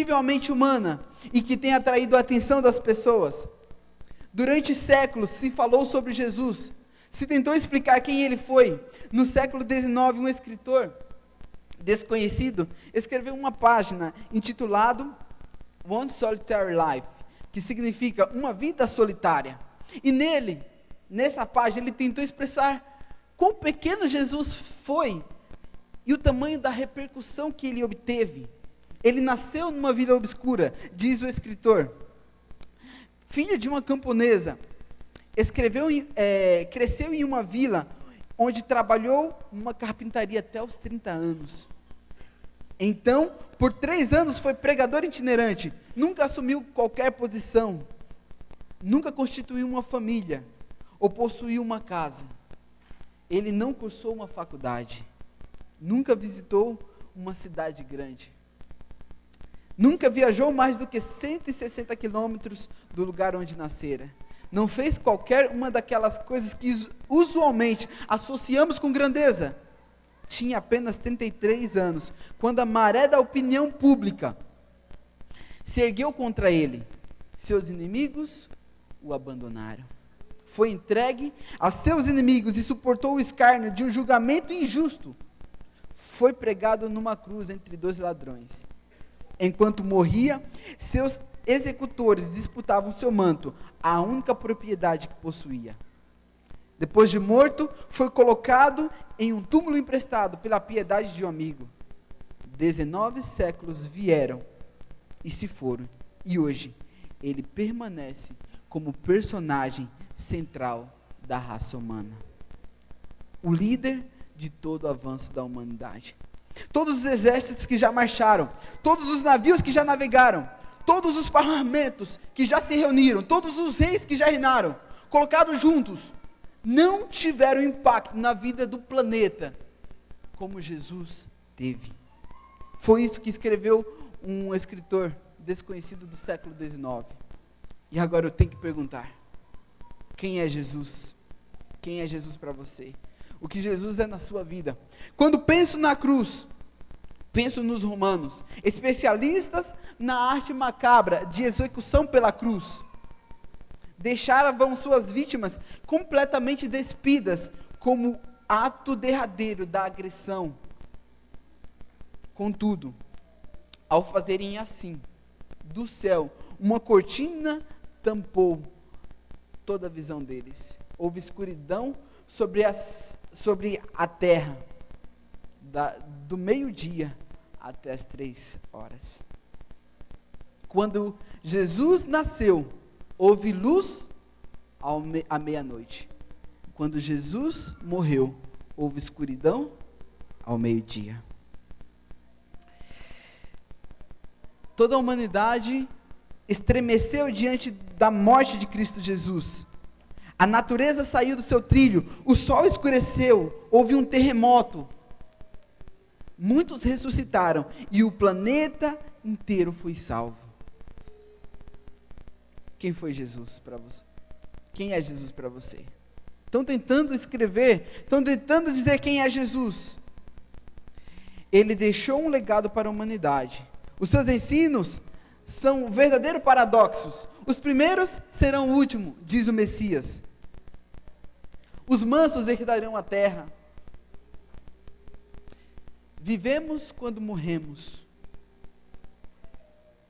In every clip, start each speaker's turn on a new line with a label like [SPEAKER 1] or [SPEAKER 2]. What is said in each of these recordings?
[SPEAKER 1] impossível à mente humana e que tem atraído a atenção das pessoas. Durante séculos se falou sobre Jesus, se tentou explicar quem ele foi. No século XIX, um escritor desconhecido escreveu uma página intitulada One Solitary Life, que significa uma vida solitária. E nessa página, ele tentou expressar quão pequeno Jesus foi e o tamanho da repercussão que ele obteve. Ele nasceu numa vila obscura, diz o escritor. Filho de uma camponesa, cresceu em uma vila onde trabalhou numa carpintaria até os 30 anos. Então, por 3 anos foi pregador itinerante, nunca assumiu qualquer posição, nunca constituiu uma família, ou possuiu uma casa. Ele não cursou uma faculdade, nunca visitou uma cidade grande, nunca viajou mais do que 160 quilômetros do lugar onde nascera, não fez qualquer uma daquelas coisas que usualmente associamos com grandeza. Tinha apenas 33 anos, quando a maré da opinião pública se ergueu contra ele. Seus inimigos o abandonaram. Foi entregue a seus inimigos e suportou o escárnio de um julgamento injusto. Foi pregado numa cruz entre 2 ladrões. Enquanto morria, seus executores disputavam seu manto, a única propriedade que possuía. Depois de morto, foi colocado em um túmulo emprestado pela piedade de um amigo. 19 séculos vieram e se foram, e hoje ele permanece como personagem central da raça humana. O líder de todo o avanço da humanidade. Todos os exércitos que já marcharam, todos os navios que já navegaram, todos os parlamentos que já se reuniram, todos os reis que já reinaram, colocados juntos, não tiveram impacto na vida do planeta como Jesus teve. Foi isso que escreveu um escritor desconhecido do século XIX. E agora eu tenho que perguntar: quem é Jesus? Quem é Jesus para você? O que Jesus é na sua vida? Quando penso na cruz, penso nos romanos, especialistas na arte macabra de execução pela cruz. Deixaram suas vítimas completamente despidas como ato derradeiro da agressão. Contudo, ao fazerem assim, do céu, uma cortina tampou toda a visão deles. Houve escuridão sobre a terra, do meio-dia até as 3 horas. Quando Jesus nasceu, houve luz à meia-noite. Quando Jesus morreu, houve escuridão ao meio-dia. Toda a humanidade estremeceu diante da morte de Cristo Jesus. A natureza saiu do seu trilho, o sol escureceu, houve um terremoto. Muitos ressuscitaram e o planeta inteiro foi salvo. Quem foi Jesus para você? Quem é Jesus para você? Estão tentando escrever, estão tentando dizer quem é Jesus. Ele deixou um legado para a humanidade. Os seus ensinos são verdadeiros paradoxos. Os primeiros serão o último, diz o Messias. Os mansos herdarão a terra. Vivemos quando morremos.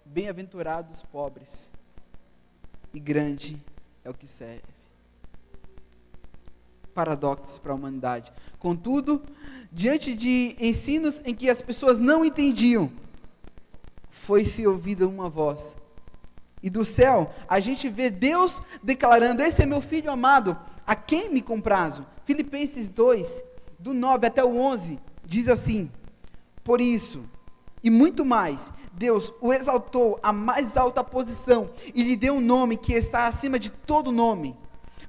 [SPEAKER 1] Bem-aventurados pobres. E grande é o que serve. Paradoxos para a humanidade. Contudo, diante de ensinos em que as pessoas não entendiam, foi-se ouvida uma voz. E do céu, a gente vê Deus declarando: esse é meu filho amado, a quem me comprazo. Filipenses 2, do 9 até o 11, diz assim: por isso, e muito mais, Deus o exaltou à mais alta posição, e lhe deu um nome que está acima de todo nome,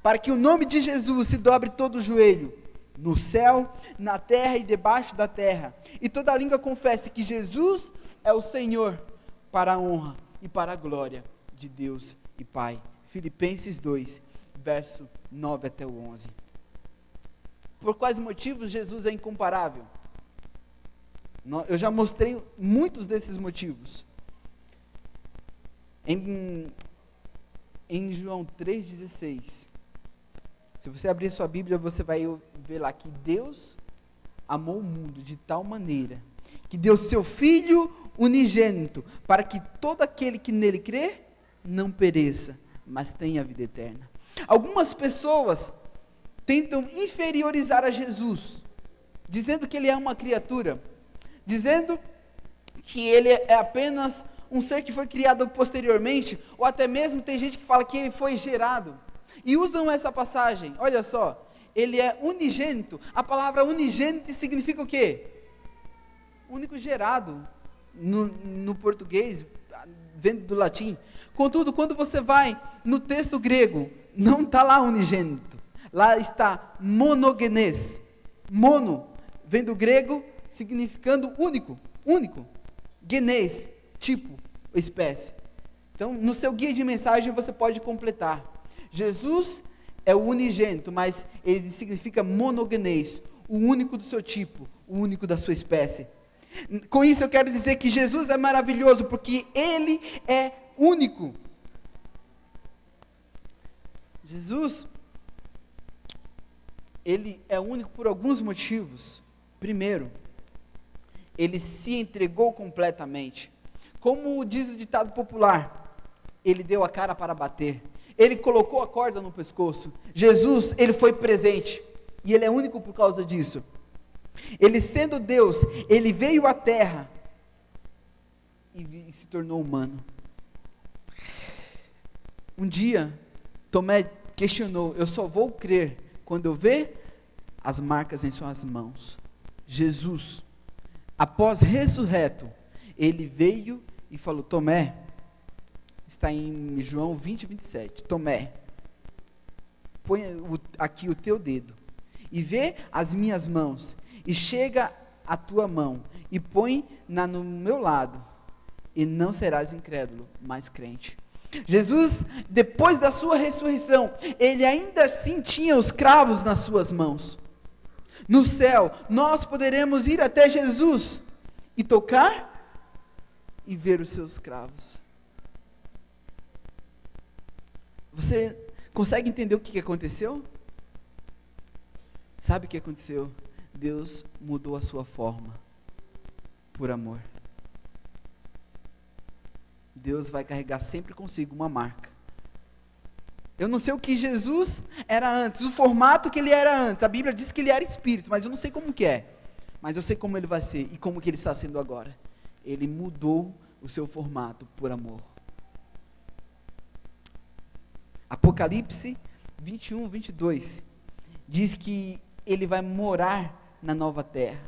[SPEAKER 1] para que o nome de Jesus se dobre todo o joelho, no céu, na terra e debaixo da terra, e toda língua confesse que Jesus é o Senhor, para a honra e para a glória de Deus e Pai. Filipenses 2, verso 9 até o 11. Por quais motivos Jesus é incomparável? Eu já mostrei muitos desses motivos. Em João 3,16, se você abrir sua Bíblia, você vai ver lá que Deus amou o mundo de tal maneira, que deu seu Filho unigênito, para que todo aquele que nele crê, não pereça, mas tenha a vida eterna. Algumas pessoas tentam inferiorizar a Jesus, dizendo que ele é uma criatura, dizendo que ele é apenas um ser que foi criado posteriormente, ou até mesmo tem gente que fala que ele foi gerado, e usam essa passagem. Olha só, ele é unigênito. A palavra unigênito significa o quê? Único gerado, no português, vendo do latim. Contudo, quando você vai no texto grego, não está lá unigênito, lá está monogenes. Mono vem do grego significando único, genes, tipo, espécie. Então, no seu guia de mensagem você pode completar. Jesus é o unigênito, mas ele significa monogenes, o único do seu tipo, o único da sua espécie. Com isso eu quero dizer que Jesus é maravilhoso, porque ele é único. Jesus, ele é único por alguns motivos. Primeiro, ele se entregou completamente. Como diz o ditado popular, ele deu a cara para bater. Ele colocou a corda no pescoço. Jesus, ele foi presente. E ele é único por causa disso. Ele sendo Deus, ele veio à terra e se tornou humano. Um dia, Tomé questionou: eu só vou crer quando eu ver as marcas em suas mãos. Jesus, após ressurreto, ele veio e falou: Tomé, está em João 20, 27, Tomé, põe aqui o teu dedo, e vê as minhas mãos, e chega a tua mão, e põe no meu lado, e não serás incrédulo, mas crente. Jesus, depois da sua ressurreição, ele ainda assim tinha os cravos nas suas mãos. No céu, nós poderemos ir até Jesus, e tocar, e ver os seus cravos. Você consegue entender o que aconteceu? Sabe o que aconteceu? Deus mudou a sua forma, por amor. Deus vai carregar sempre consigo uma marca. Eu não sei o que Jesus era antes, o formato que ele era antes. A Bíblia diz que ele era espírito, mas eu não sei como que é. Mas eu sei como ele vai ser e como que ele está sendo agora. Ele mudou o seu formato por amor. Apocalipse 21, 22 diz que ele vai morar na nova terra.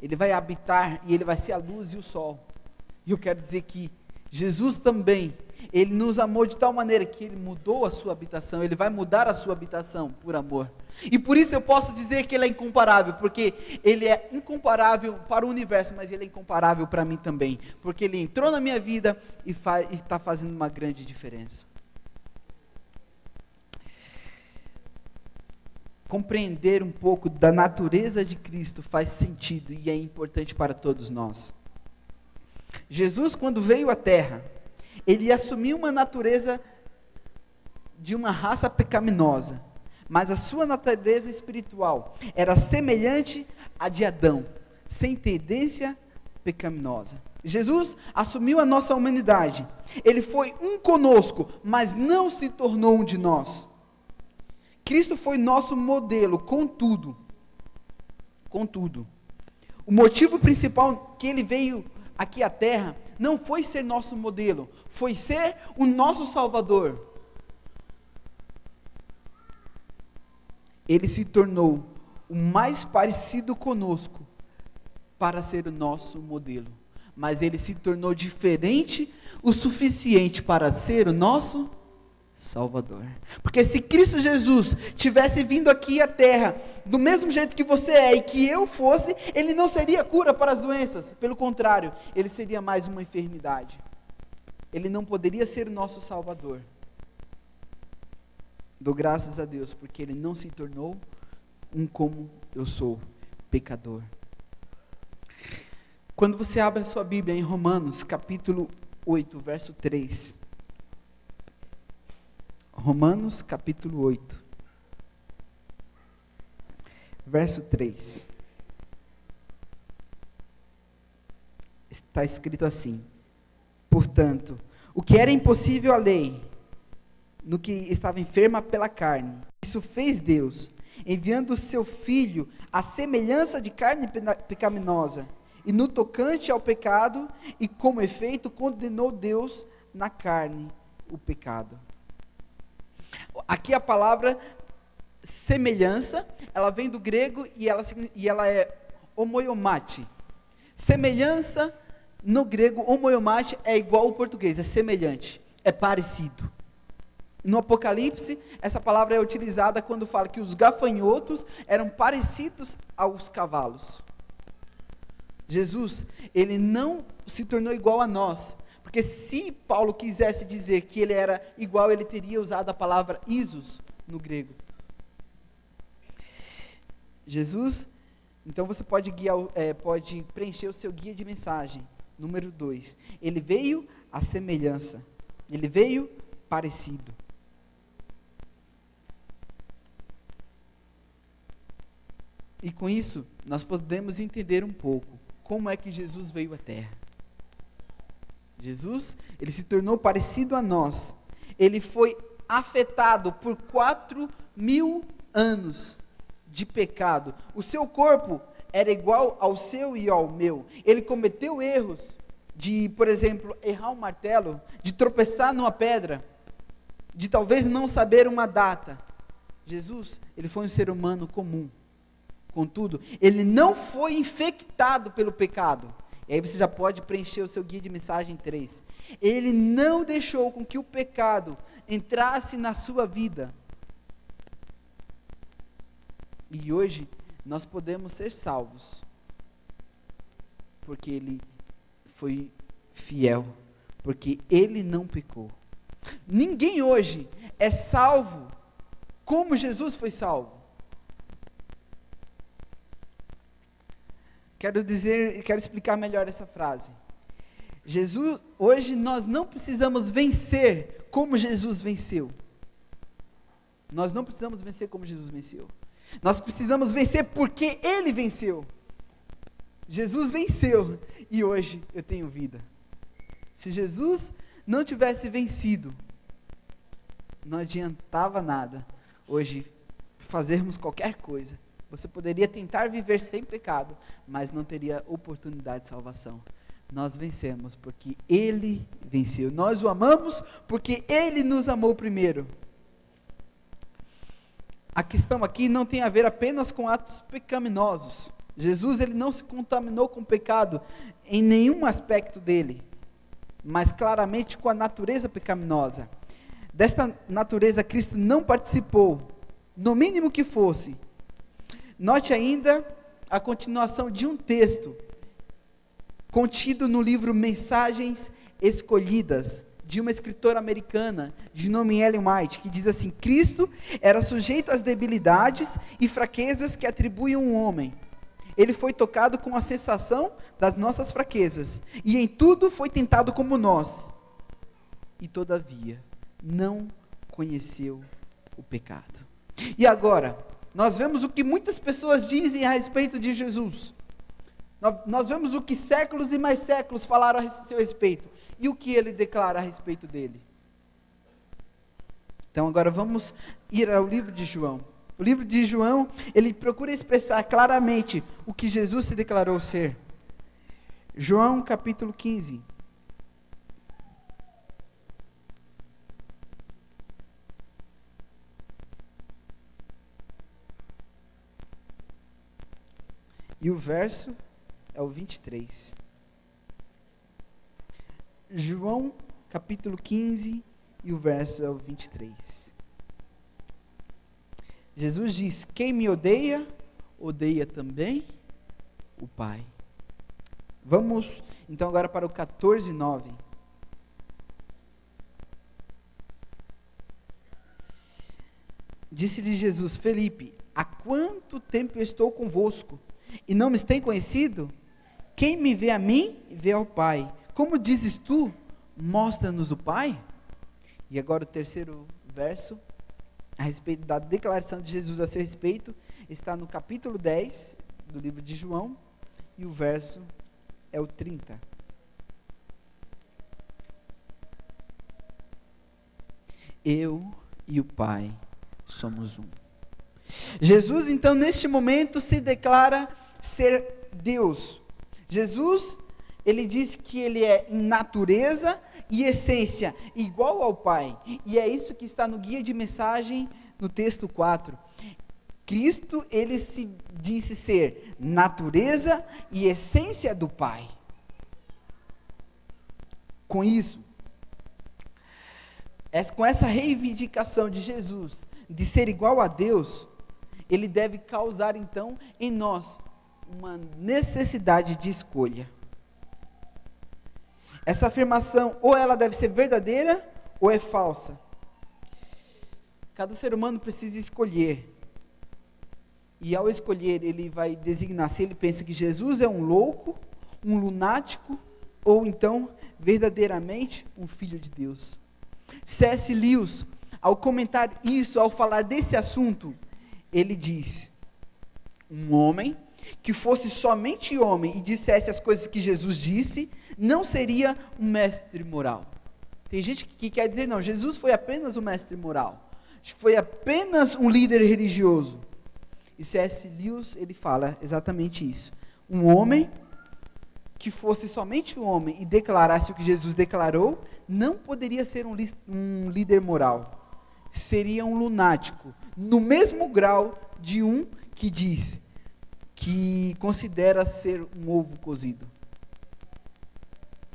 [SPEAKER 1] Ele vai habitar e ele vai ser a luz e o sol. E eu quero dizer que Jesus também, ele nos amou de tal maneira que ele mudou a sua habitação, ele vai mudar a sua habitação por amor. E por isso eu posso dizer que ele é incomparável, porque ele é incomparável para o universo, mas ele é incomparável para mim também, porque ele entrou na minha vida e está fazendo uma grande diferença. Compreender um pouco da natureza de Cristo faz sentido e é importante para todos nós. Jesus, quando veio à terra, ele assumiu uma natureza de uma raça pecaminosa, mas a sua natureza espiritual era semelhante à de Adão, sem tendência pecaminosa. Jesus assumiu a nossa humanidade, ele foi um conosco, mas não se tornou um de nós. Cristo foi nosso modelo, contudo, o motivo principal que ele veio aqui à terra, não foi ser nosso modelo, foi ser o nosso Salvador. Ele se tornou o mais parecido conosco, para ser o nosso modelo, mas ele se tornou diferente o suficiente para ser o nosso Salvador. Porque se Cristo Jesus tivesse vindo aqui à terra, do mesmo jeito que você é e que eu fosse, ele não seria cura para as doenças, pelo contrário, ele seria mais uma enfermidade. Ele não poderia ser o nosso Salvador. Dou graças a Deus, porque ele não se tornou um como eu sou, pecador. Quando você abre a sua Bíblia em Romanos, capítulo 8, verso 3. Romanos capítulo 8, verso 3. Está escrito assim: portanto, o que era impossível à lei, no que estava enferma pela carne, isso fez Deus, enviando o seu Filho à semelhança de carne pecaminosa, e no tocante ao pecado, e como efeito condenou Deus na carne o pecado. Aqui a palavra semelhança, ela vem do grego e ela é homoiomate. Semelhança, no grego, homoiomate é igual ao português, é semelhante, é parecido. No Apocalipse, essa palavra é utilizada quando fala que os gafanhotos eram parecidos aos cavalos. Jesus, ele não se tornou igual a nós, porque se Paulo quisesse dizer que ele era igual, ele teria usado a palavra isos no grego. Jesus, então você pode preencher o seu guia de mensagem, número 2. Ele veio à semelhança, ele veio parecido. E com isso, nós podemos entender um pouco como é que Jesus veio à Terra. Jesus, ele se tornou parecido a nós. Ele foi afetado por 4.000 anos de pecado. O seu corpo era igual ao seu e ao meu. Ele cometeu erros de, por exemplo, errar um martelo, de tropeçar numa pedra, de talvez não saber uma data. Jesus, ele foi um ser humano comum. Contudo, ele não foi infectado pelo pecado. E aí você já pode preencher o seu guia de mensagem 3. Ele não deixou com que o pecado entrasse na sua vida. E hoje, nós podemos ser salvos. Porque ele foi fiel. Porque ele não pecou. Ninguém hoje é salvo como Jesus foi salvo. Quero explicar melhor essa frase. Jesus, hoje nós não precisamos vencer como Jesus venceu. Nós não precisamos vencer como Jesus venceu. Nós precisamos vencer porque Ele venceu. Jesus venceu e hoje eu tenho vida. Se Jesus não tivesse vencido, não adiantava nada hoje fazermos qualquer coisa. Você poderia tentar viver sem pecado, mas não teria oportunidade de salvação. Nós vencemos porque Ele venceu. Nós o amamos porque Ele nos amou primeiro. A questão aqui não tem a ver apenas com atos pecaminosos. Jesus, ele não se contaminou com o pecado em nenhum aspecto dele, mas claramente com a natureza pecaminosa. Desta natureza Cristo não participou, no mínimo que fosse. Note ainda a continuação de um texto contido no livro Mensagens Escolhidas, de uma escritora americana de nome Ellen White, que diz assim: Cristo era sujeito às debilidades e fraquezas que atribuem um homem. Ele foi tocado com a sensação das nossas fraquezas, e em tudo foi tentado como nós, e todavia não conheceu o pecado. E agora, nós vemos o que muitas pessoas dizem a respeito de Jesus. Nós vemos o que séculos e mais séculos falaram a seu respeito. E o que ele declara a respeito dele. Então agora vamos ir ao livro de João. O livro de João, ele procura expressar claramente o que Jesus se declarou ser. João capítulo 15. E o verso é o 23. João, capítulo 15, e o verso é o 23. Jesus diz: quem me odeia, odeia também o Pai. Vamos, então, agora para o 14:9. Disse-lhe Jesus: Felipe, há quanto tempo eu estou convosco, e não me tem conhecido? Quem me vê a mim, vê ao Pai. Como dizes tu, mostra-nos o Pai. E agora o terceiro verso, a respeito da declaração de Jesus a seu respeito, está no capítulo 10 do livro de João, e o verso é o 30. Eu e o Pai somos um. Jesus, então, neste momento, se declara ser Deus. Jesus, ele diz que ele é em natureza e essência igual ao Pai. E é isso que está no guia de mensagem, no texto 4. Cristo, ele se disse ser natureza e essência do Pai. Com isso, com essa reivindicação de Jesus, de ser igual a Deus, ele deve causar então em nós uma necessidade de escolha. Essa afirmação, ou ela deve ser verdadeira, ou é falsa. Cada ser humano precisa escolher. E ao escolher, ele vai designar se ele pensa que Jesus é um louco, um lunático, ou então, verdadeiramente, um filho de Deus. C.S. Lewis, ao comentar isso, ao falar desse assunto, ele diz: um homem que fosse somente homem e dissesse as coisas que Jesus disse, não seria um mestre moral. Tem gente que quer dizer, não, Jesus foi apenas um mestre moral, foi apenas um líder religioso. E C.S. Lewis, ele fala exatamente isso. Um homem que fosse somente um homem e declarasse o que Jesus declarou, não poderia ser um líder moral. Seria um lunático, no mesmo grau de um que diz que considera ser um ovo cozido.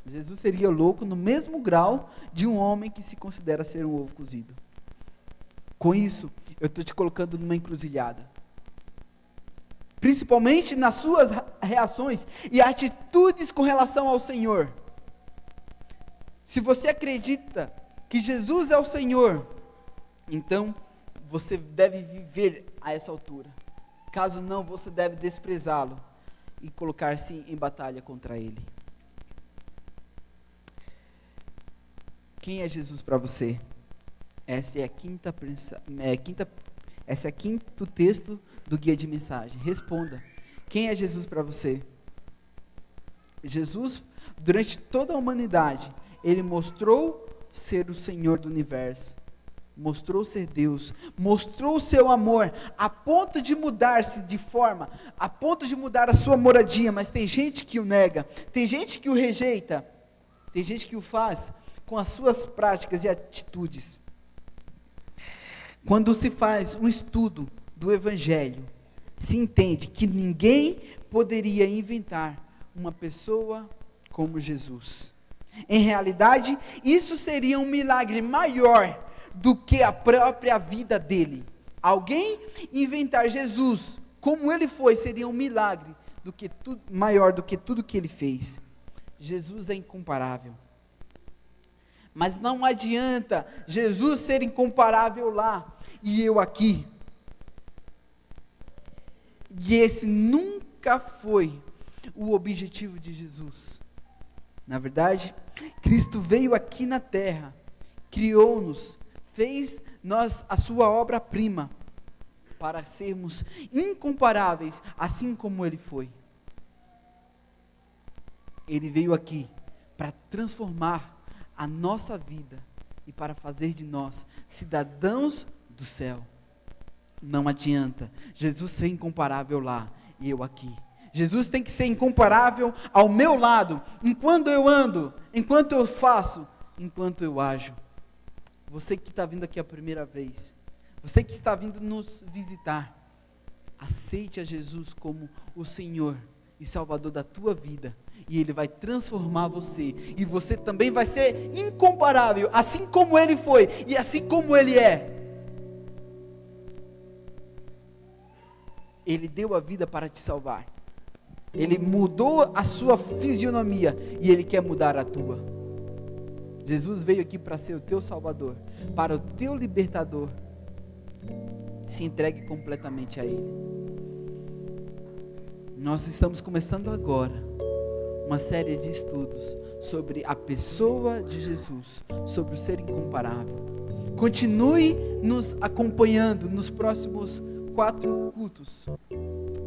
[SPEAKER 1] Jesus seria louco no mesmo grau de um homem que se considera ser um ovo cozido. Com isso, eu estou te colocando numa encruzilhada. Principalmente nas suas reações e atitudes com relação ao Senhor. Se você acredita que Jesus é o Senhor, então você deve viver a essa altura. Caso não, você deve desprezá-lo e colocar-se em batalha contra ele. Quem é Jesus para você? Esse é quinto texto do guia de mensagem. Responda. Quem é Jesus para você? Jesus, durante toda a humanidade, ele mostrou ser o Senhor do universo. Mostrou ser Deus, mostrou o seu amor, a ponto de mudar-se de forma, a ponto de mudar a sua moradia, mas tem gente que o nega, tem gente que o rejeita, tem gente que o faz com as suas práticas e atitudes. Quando se faz um estudo do Evangelho, se entende que ninguém poderia inventar uma pessoa como Jesus. Em realidade, isso seria um milagre maior do que a própria vida dele. Alguém inventar Jesus como ele foi seria um milagre maior do que tudo que ele fez. Jesus é incomparável. Mas não adianta Jesus ser incomparável lá e eu aqui. E esse nunca foi o objetivo de Jesus. Na verdade, Cristo veio aqui na terra, criou-nos, fez nós a sua obra-prima, para sermos incomparáveis, assim como ele foi. Ele veio aqui para transformar a nossa vida e para fazer de nós cidadãos do céu. Não adianta Jesus ser incomparável lá e eu aqui. Jesus tem que ser incomparável ao meu lado, enquanto eu ando, enquanto eu faço, enquanto eu ajo. Você que está vindo aqui a primeira vez, você que está vindo nos visitar, aceite a Jesus como o Senhor e Salvador da tua vida, e Ele vai transformar você, e você também vai ser incomparável, assim como Ele foi, e assim como Ele é. Ele deu a vida para te salvar, Ele mudou a sua fisionomia, e Ele quer mudar a tua. Jesus veio aqui para ser o teu Salvador, para o teu libertador. Se entregue completamente a Ele. Nós estamos começando agora uma série de estudos sobre a pessoa de Jesus, sobre o ser incomparável. Continue nos acompanhando nos próximos 4 cultos.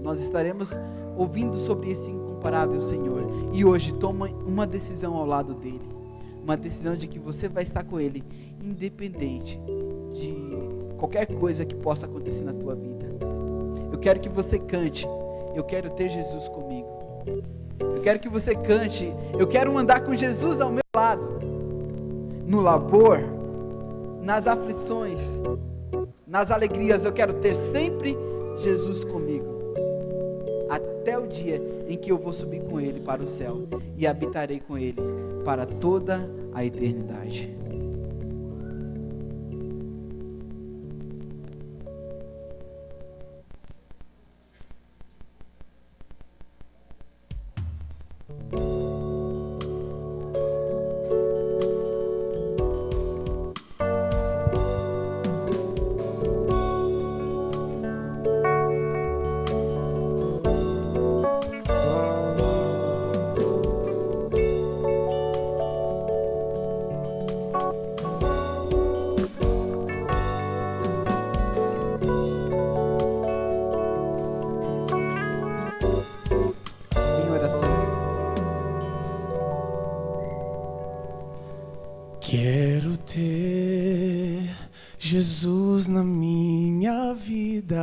[SPEAKER 1] Nós estaremos ouvindo sobre esse incomparável Senhor. E hoje toma uma decisão ao lado dele. Uma decisão de que você vai estar com ele, independente de qualquer coisa que possa acontecer na tua vida. Eu quero que você cante: eu quero ter Jesus comigo. Eu quero que você cante: eu quero andar com Jesus ao meu lado. No labor, nas aflições, nas alegrias, eu quero ter sempre Jesus comigo. Até o dia em que eu vou subir com ele para o céu e habitarei com ele para toda a eternidade.
[SPEAKER 2] Quero ter Jesus na minha vida,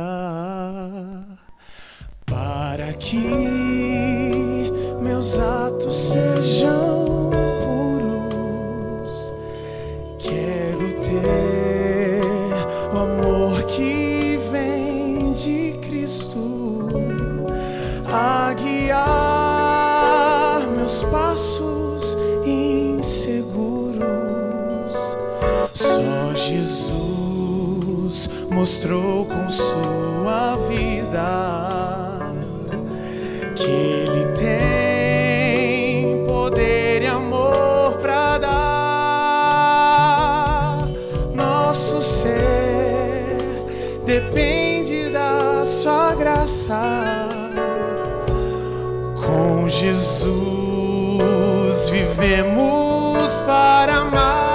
[SPEAKER 2] para que meus atos sejam puros. Quero ter o amor que vem de Cristo a guiar meus passos inseguros. Só Jesus mostrou com sua vida que Ele tem poder e amor para dar. Nosso ser depende da sua graça. Com Jesus vivemos para amar.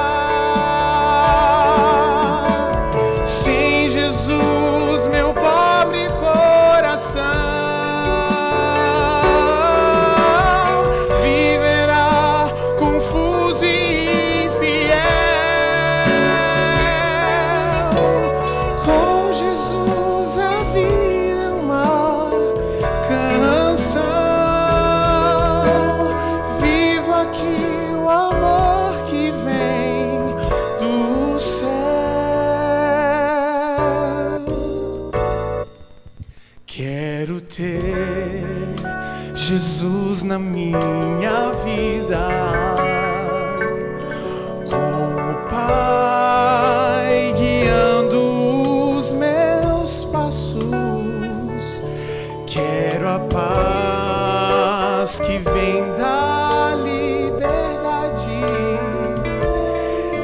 [SPEAKER 2] Quero ter Jesus na minha vida, como Pai guiando os meus passos. Quero a paz que vem da liberdade,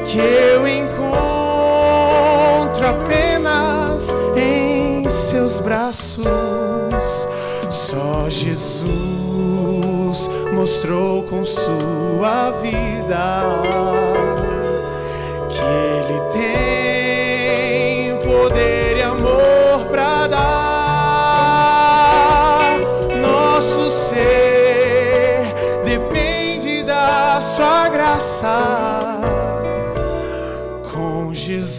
[SPEAKER 2] que eu encontro apenas em seus braços. Só Jesus mostrou com sua vida que Ele tem poder e amor para dar. Nosso ser depende da sua graça. Com Jesus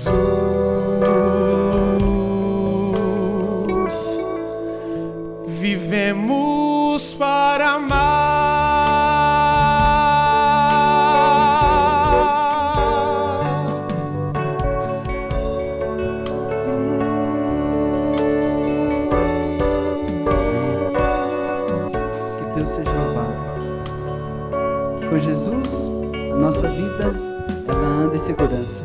[SPEAKER 2] vivemos para amar.
[SPEAKER 1] Que Deus seja louvado. Com Jesus, nossa vida, ela anda em segurança.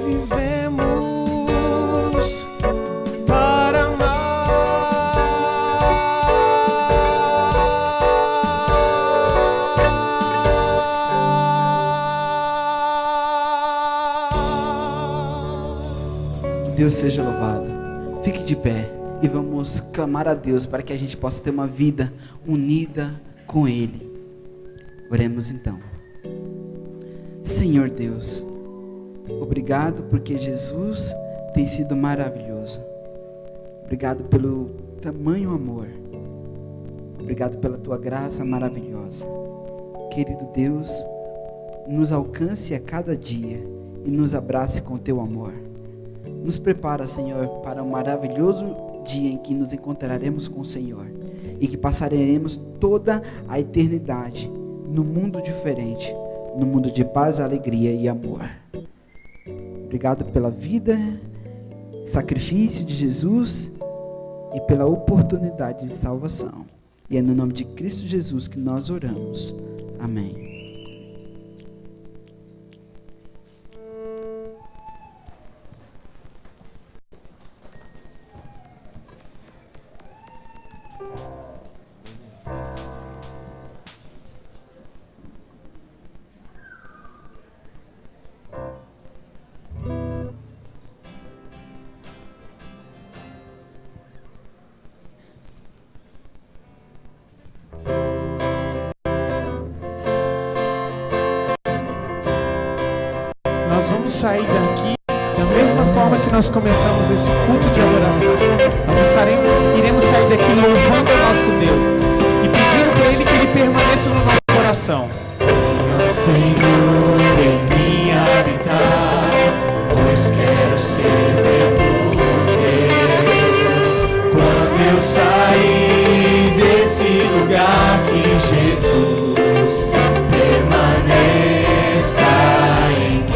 [SPEAKER 2] Vivemos para amar.
[SPEAKER 1] Que Deus seja louvado. Fique de pé e vamos clamar a Deus para que a gente possa ter uma vida unida com Ele. Oremos então. Senhor Deus, obrigado porque Jesus tem sido maravilhoso. Obrigado pelo tamanho amor. Obrigado pela tua graça maravilhosa. Querido Deus, nos alcance a cada dia e nos abrace com teu amor. Nos prepara, Senhor, para um maravilhoso dia em que nos encontraremos com o Senhor e que passaremos toda a eternidade num mundo diferente, num mundo de paz, alegria e amor. Obrigado pela vida, sacrifício de Jesus e pela oportunidade de salvação. E é no nome de Cristo Jesus que nós oramos. Amém.
[SPEAKER 2] Nós vamos sair daqui da mesma forma que nós começamos esse culto de adoração. Nós iremos sair daqui louvando o nosso Deus e pedindo para Ele que Ele permaneça no nosso coração. Senhor, em mim habitar, pois quero ser templo teu. Quando eu sair desse lugar, que Jesus permaneça em mim.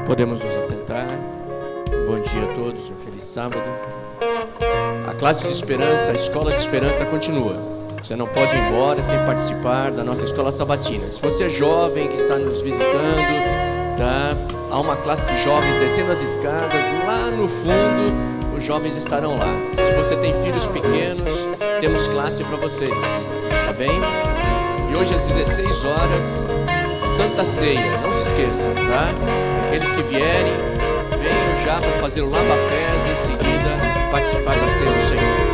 [SPEAKER 3] Podemos nos assentar. Bom dia a todos, um feliz sábado. A classe de esperança, a escola de esperança continua. Você não pode ir embora sem participar da nossa escola sabatina. Se você é jovem que está nos visitando, tá? Há uma classe de jovens descendo as escadas, lá no fundo, os jovens estarão lá. Se você tem filhos pequenos, temos classe para vocês, tá bem? E hoje às 16 horas, Santa Ceia, não se esqueçam, tá? Aqueles que vierem, venham já para fazer o lava-pés e em seguida participar da ceia do Senhor.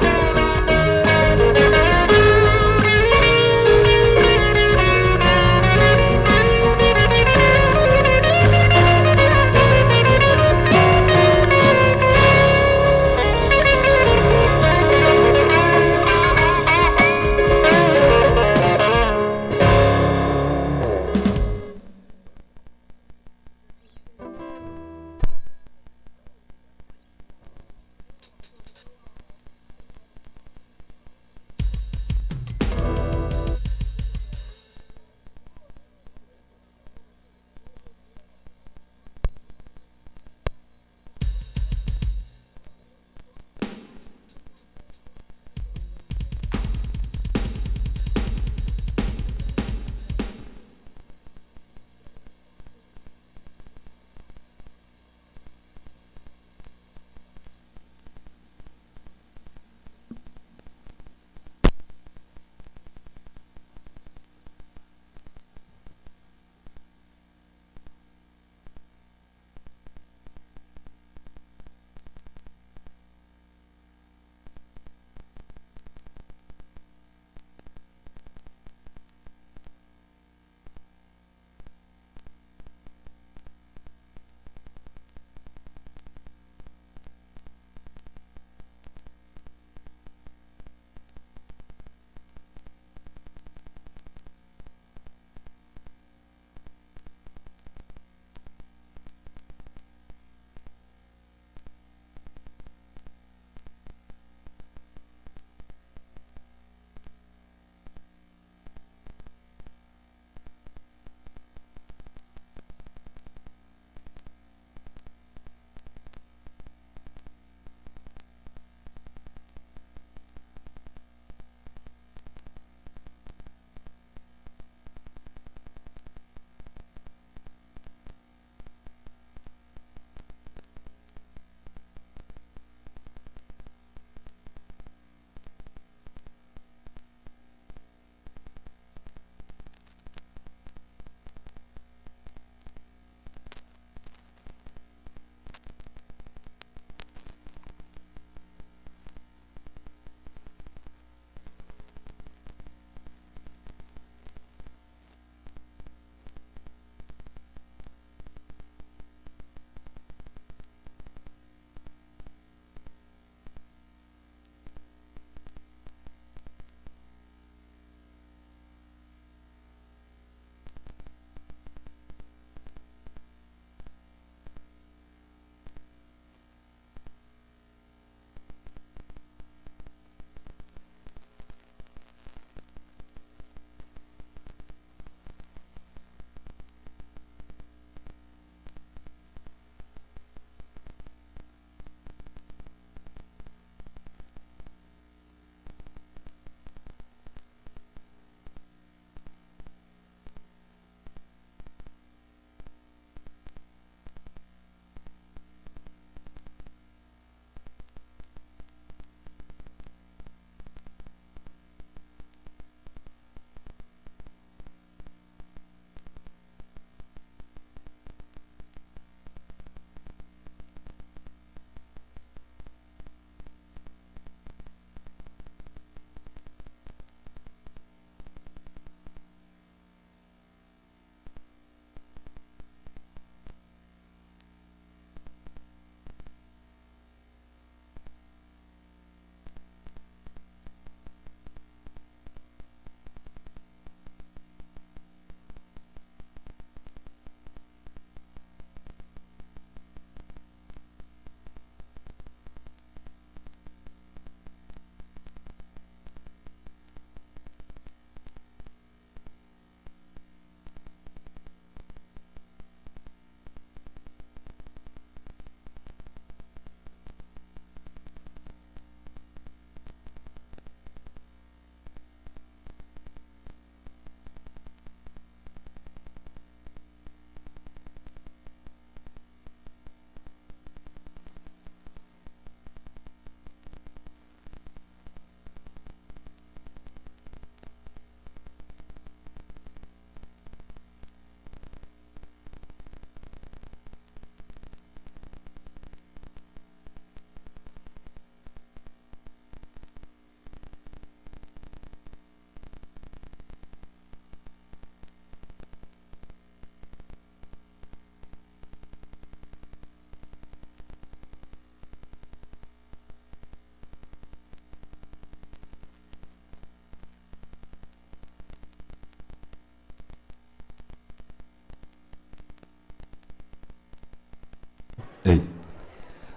[SPEAKER 4] Ei,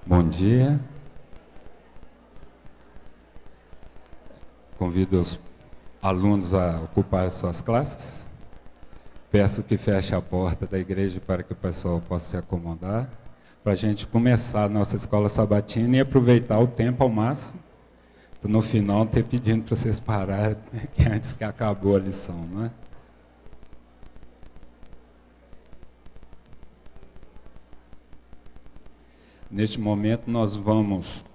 [SPEAKER 4] bom dia. Convido os alunos a ocupar suas classes. Peço que feche a porta da igreja para que o pessoal possa se acomodar, para a gente começar a nossa escola sabatina e aproveitar o tempo ao máximo, para no final ter pedindo para vocês pararem, que antes que acabou a lição, não é? Neste momento, nós vamos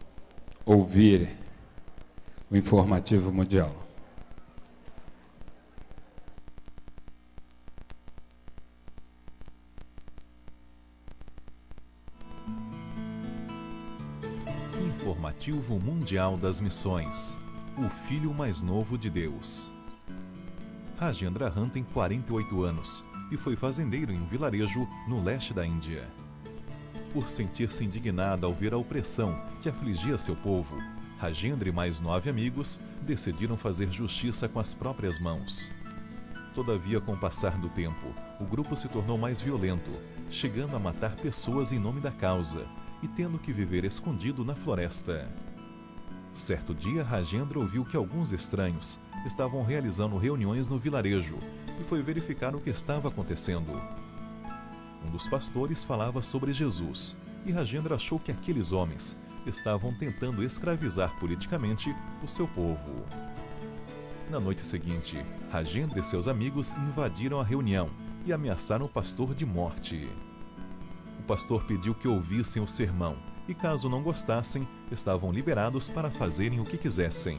[SPEAKER 4] ouvir o informativo mundial.
[SPEAKER 5] Informativo Mundial das Missões. O filho mais novo de Deus. Rajendra Han tem 48 anos e foi fazendeiro em um vilarejo no leste da Índia. Por sentir-se indignado ao ver a opressão que afligia seu povo, Rajendra e mais 9 amigos decidiram fazer justiça com as próprias mãos. Todavia, com o passar do tempo, o grupo se tornou mais violento, chegando a matar pessoas em nome da causa e tendo que viver escondido na floresta. Certo dia, Rajendra ouviu que alguns estranhos estavam realizando reuniões no vilarejo e foi verificar o que estava acontecendo. Um dos pastores falava sobre Jesus, e Rajendra achou que aqueles homens estavam tentando escravizar politicamente o seu povo. Na noite seguinte, Rajendra e seus amigos invadiram a reunião e ameaçaram o pastor de morte. O pastor pediu que ouvissem o sermão, e caso não gostassem, estavam liberados para fazerem o que quisessem.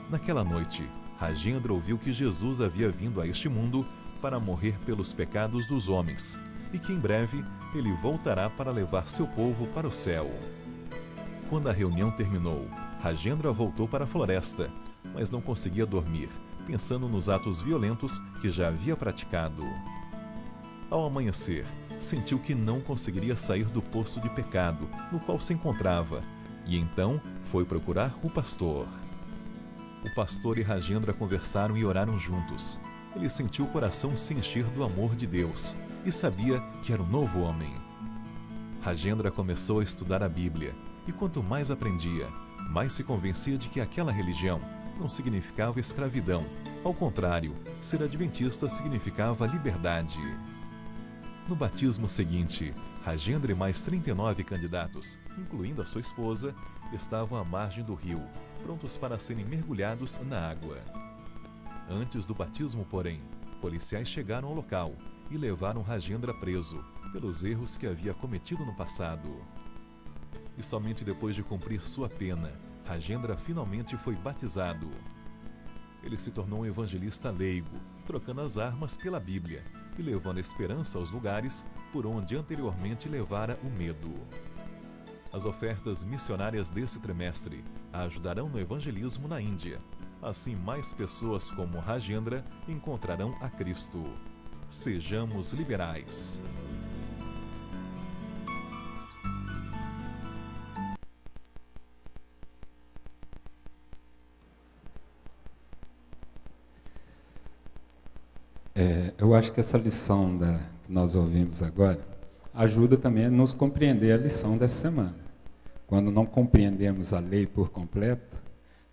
[SPEAKER 5] Naquela noite, Rajendra ouviu que Jesus havia vindo a este mundo para morrer pelos pecados dos homens, e que em breve ele voltará para levar seu povo para o céu. Quando a reunião terminou, Rajendra voltou para a floresta, mas não conseguia dormir, pensando nos atos violentos que já havia praticado. Ao amanhecer, sentiu que não conseguiria sair do poço de pecado no qual se encontrava, e então foi procurar o pastor. O pastor e Rajendra conversaram e oraram juntos. Ele sentiu o coração se encher do amor de Deus e sabia que era um novo homem. Rajendra começou a estudar a Bíblia, e quanto mais aprendia, mais se convencia de que aquela religião não significava escravidão. Ao contrário, ser adventista significava liberdade. No batismo seguinte, Rajendra e mais 39 candidatos, incluindo a sua esposa, estavam à margem do rio, prontos para serem mergulhados na água. Antes do batismo, porém, policiais chegaram ao local e levaram Rajendra preso pelos erros que havia cometido no passado. E somente depois de cumprir sua pena, Rajendra finalmente foi batizado. Ele se tornou um evangelista leigo, trocando as armas pela Bíblia e levando esperança aos lugares por onde anteriormente levara o medo. As ofertas missionárias desse trimestre a ajudarão no evangelismo na Índia. Assim, mais pessoas como Rajendra encontrarão a Cristo. Sejamos liberais.
[SPEAKER 4] Eu acho que essa lição que nós ouvimos agora ajuda também a nos compreender a lição dessa semana. Quando não compreendemos a lei por completo,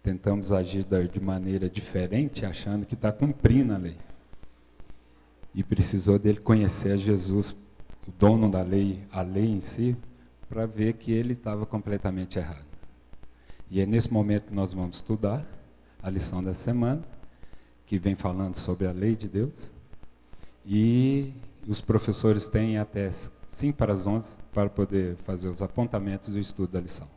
[SPEAKER 4] tentamos agir de maneira diferente, achando que está cumprindo a lei. E precisou dele conhecer a Jesus, o dono da lei, a lei em si, para ver que ele estava completamente errado. E é nesse momento que nós vamos estudar a lição dessa semana, que vem falando sobre a lei de Deus. E os professores têm até 5 para as 11 para poder fazer os apontamentos e o estudo da lição.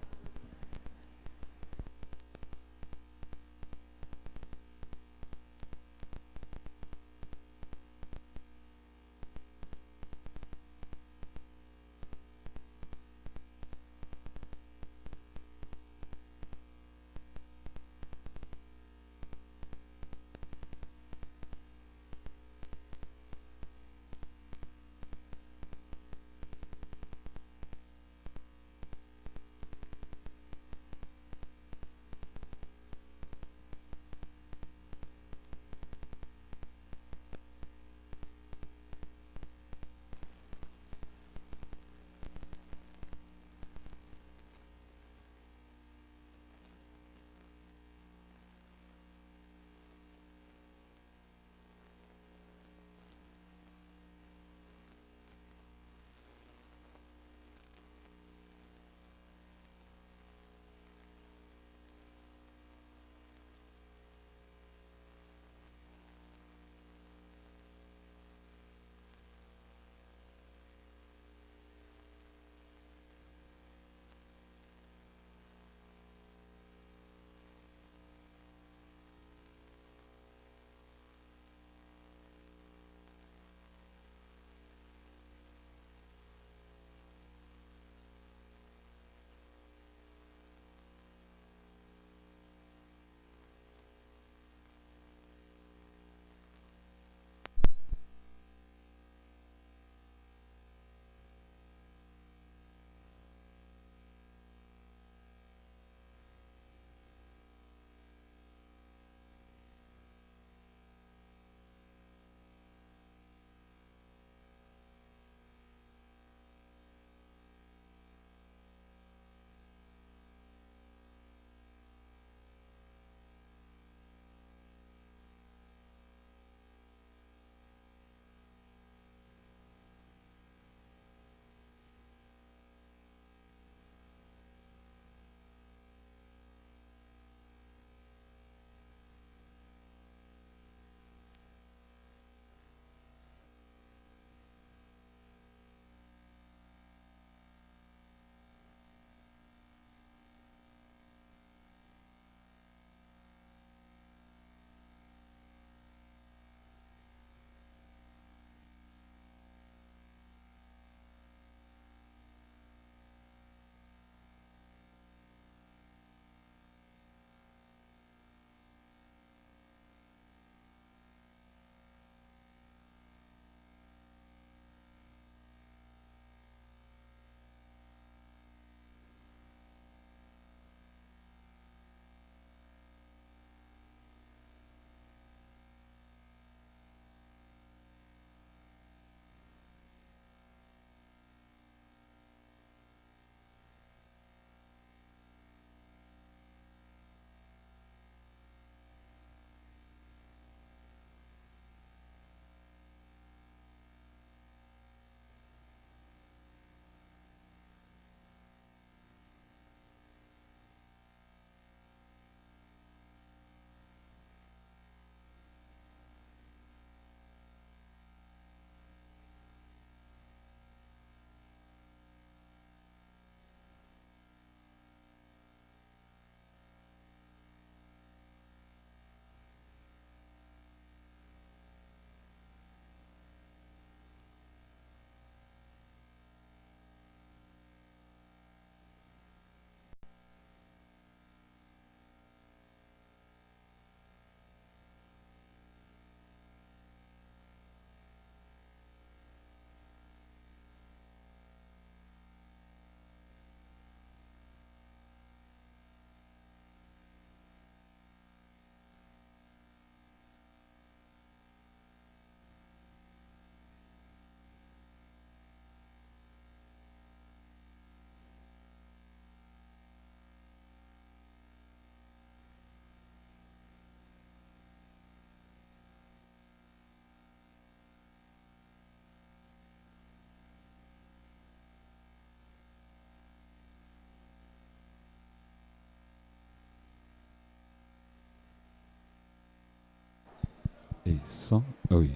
[SPEAKER 4] Isso. Oi.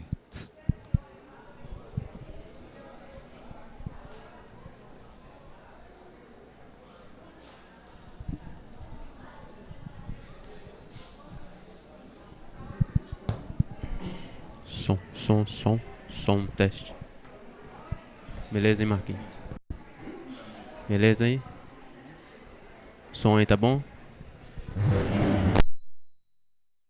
[SPEAKER 6] Som, teste. Beleza aí, Marquinhos? Beleza aí? Som aí, tá bom?